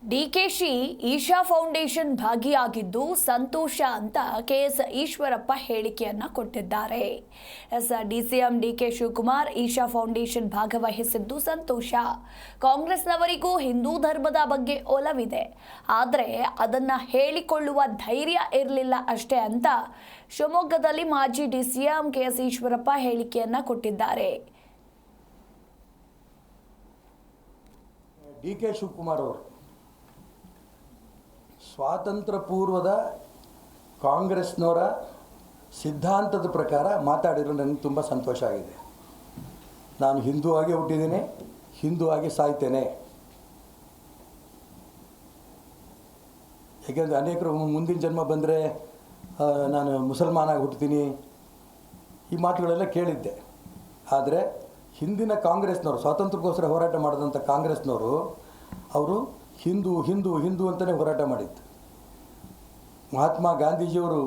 DKShi Isha foundation ಭಾಗಿಯಾಗಿದ್ದು ಸಂತೋಷ ಅಂತ ಕೆಎಸ್ ಈಶ್ವರಪ್ಪ ಹೇಳಿಕೆಯನ್ನ ಕೊಟ್ಟಿದ್ದಾರೆ. DCM DK Shivakumar Isha foundation ಭಾಗವಹಿಸಿದ್ದು ಸಂತೋಷ. ಕಾಂಗ್ರೆಸ್ನವರಿಗೂ ಹಿಂದೂ ಧರ್ಮದ ಬಗ್ಗೆ ಒಲವಿದೆ, ಆದರೆ ಅದನ್ನ ಹೇಳಿಕೊಳ್ಳುವ ಧೈರ್ಯ ಇರಲಿಲ್ಲ ಅಷ್ಟೇ ಅಂತ ಶಿವಮೊಗ್ಗದಲ್ಲಿ ಮಾಜಿ ಡಿಸಿಎಂ ಕೆಎಸ್ ಈಶ್ವರಪ್ಪ ಹೇಳಿಕೆಯನ್ನ ಕೊಟ್ಟಿದ್ದಾರೆ. ಡಿಕೆ ಶಿವಕುಮಾರ್ ಅವರು ಸ್ವಾತಂತ್ರ್ಯ ಪೂರ್ವದ ಕಾಂಗ್ರೆಸ್ನವರ ಸಿದ್ಧಾಂತದ ಪ್ರಕಾರ ಮಾತಾಡಿರೋ ನನಗೆ ತುಂಬ ಸಂತೋಷ ಆಗಿದೆ. ನಾನು ಹಿಂದೂ ಆಗಿ ಹುಟ್ಟಿದ್ದೇನೆ, ಹಿಂದೂ ಆಗಿ ಸಾಯ್ತೇನೆ. ಯಾಕೆಂದರೆ ಅನೇಕರು ಮುಂದಿನ ಜನ್ಮ ಬಂದರೆ ನಾನು ಮುಸಲ್ಮಾನಾಗಿ ಹುಡ್ತೀನಿ, ಈ ಮಾತುಗಳೆಲ್ಲ ಕೇಳಿದ್ದೆ. ಆದರೆ ಹಿಂದಿನ ಕಾಂಗ್ರೆಸ್ನವರು, ಸ್ವಾತಂತ್ರ್ಯಕ್ಕೋಸ್ಕರ ಹೋರಾಟ ಮಾಡಿದಂಥ ಕಾಂಗ್ರೆಸ್ನವರು ಅವರು ಹಿಂದೂ ಹಿಂದೂ ಹಿಂದೂ ಅಂತಲೇ ಹೋರಾಟ ಮಾಡಿತ್ತು. ಮಹಾತ್ಮ ಗಾಂಧೀಜಿಯವರು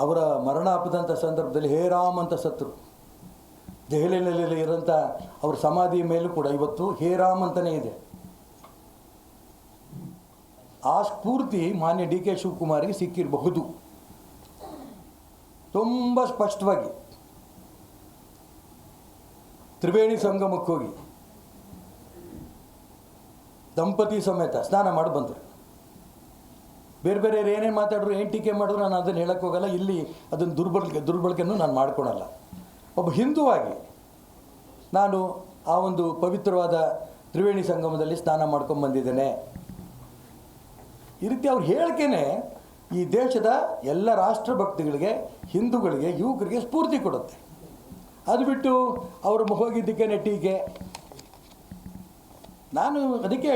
ಅವರ ಮರಣ ಅಪ್ಪದಂಥ ಸಂದರ್ಭದಲ್ಲಿ ಹೇ ರಾಮ್ ಅಂತ ಸತ್ತರು. ದೆಹಲಿಯಲ್ಲಿ ಇರೋಂಥ ಅವ್ರ ಸಮಾಧಿ ಮೇಲೂ ಕೂಡ ಇವತ್ತು ಹೇ ರಾಮ್ ಅಂತಲೇ ಇದೆ. ಆ ಸ್ಫೂರ್ತಿ ಮಾನ್ಯ ಡಿ ಕೆ ಶಿವಕುಮಾರ್ಗೆ ಸಿಕ್ಕಿರಬಹುದು. ತುಂಬ ಸ್ಪಷ್ಟವಾಗಿ ತ್ರಿವೇಣಿ ಸಂಗಮಕ್ಕೆ ಹೋಗಿ ದಂಪತಿ ಸಮೇತ ಸ್ನಾನ ಮಾಡಿ ಬಂದರು. ಬೇರೆ ಬೇರೆ ಏನೇನು ಮಾತಾಡಿದ್ರು, ಏನು ಟೀಕೆ ಮಾಡಿದ್ರು ನಾನು ಅದನ್ನು ಹೇಳಕ್ಕೆ ಹೋಗಲ್ಲ. ಇಲ್ಲಿ ಅದನ್ನು ದುರ್ಬಳಕೆಯನ್ನು ನಾನು ಮಾಡ್ಕೊಳಲ್ಲ. ಒಬ್ಬ ಹಿಂದೂವಾಗಿ ನಾನು ಆ ಒಂದು ಪವಿತ್ರವಾದ ತ್ರಿವೇಣಿ ಸಂಗಮದಲ್ಲಿ ಸ್ನಾನ ಮಾಡ್ಕೊಂಡು ಬಂದಿದ್ದೇನೆ. ಈ ರೀತಿ ಅವ್ರ ಹೇಳಿಕೆನೇ ಈ ದೇಶದ ಎಲ್ಲ ರಾಷ್ಟ್ರಭಕ್ತಿಗಳಿಗೆ, ಹಿಂದೂಗಳಿಗೆ, ಯುವಕರಿಗೆ ಸ್ಫೂರ್ತಿ ಕೊಡುತ್ತೆ. ಅದು ಬಿಟ್ಟು ಅವರು ಹೋಗಿದ್ದಕ್ಕೆ ಟೀಕೆ. ನಾನು ಅದಕ್ಕೆ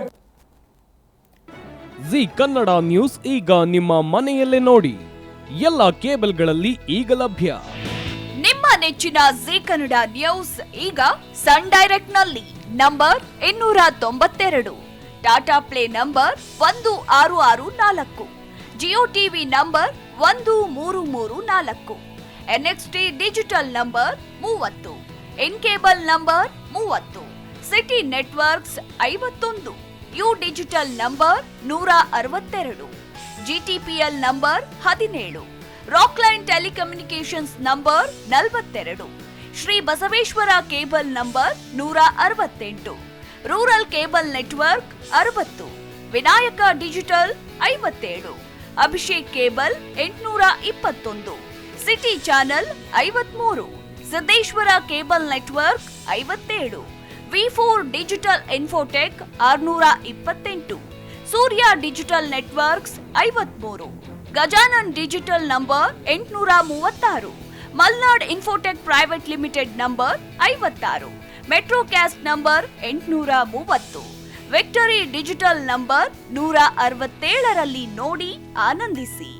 ಜಿ ಕನ್ನಡ ನ್ಯೂಸ್ ಈಗ ನಿಮ್ಮ ಮನೆಯಲ್ಲೇ ನೋಡಿ. ಎಲ್ಲ ಕೇಬಲ್ಗಳಲ್ಲಿ ಈಗ ಲಭ್ಯ. ನಿಮ್ಮ ನೆಚ್ಚಿನ ಜಿ ಕನ್ನಡ ನ್ಯೂಸ್ ಈಗ ಸನ್ ಡೈರೆಕ್ಟ್ ನಲ್ಲಿ number 292, Tata play number 1664, Jio TV number 1334, NXT digital number 30, in cable number 30, city networks 51, U digital number 162, GTPL number 17, Rockline telecommunications number 42, Shri Basaveshwara cable number 168, rural cable network 60, Vinayaka digital 57, Abhishek cable 821, city channel 53, Siddeshwara cable network 57, V4 digital Infotech 628, Surya digital networks 53, Gajanan digital number 836, Malnad infotech private limited number 56, Metrocast number 830, victory digital number 167ರಲ್ಲಿ ನೋಡಿ ಆನಂದಿಸಿ.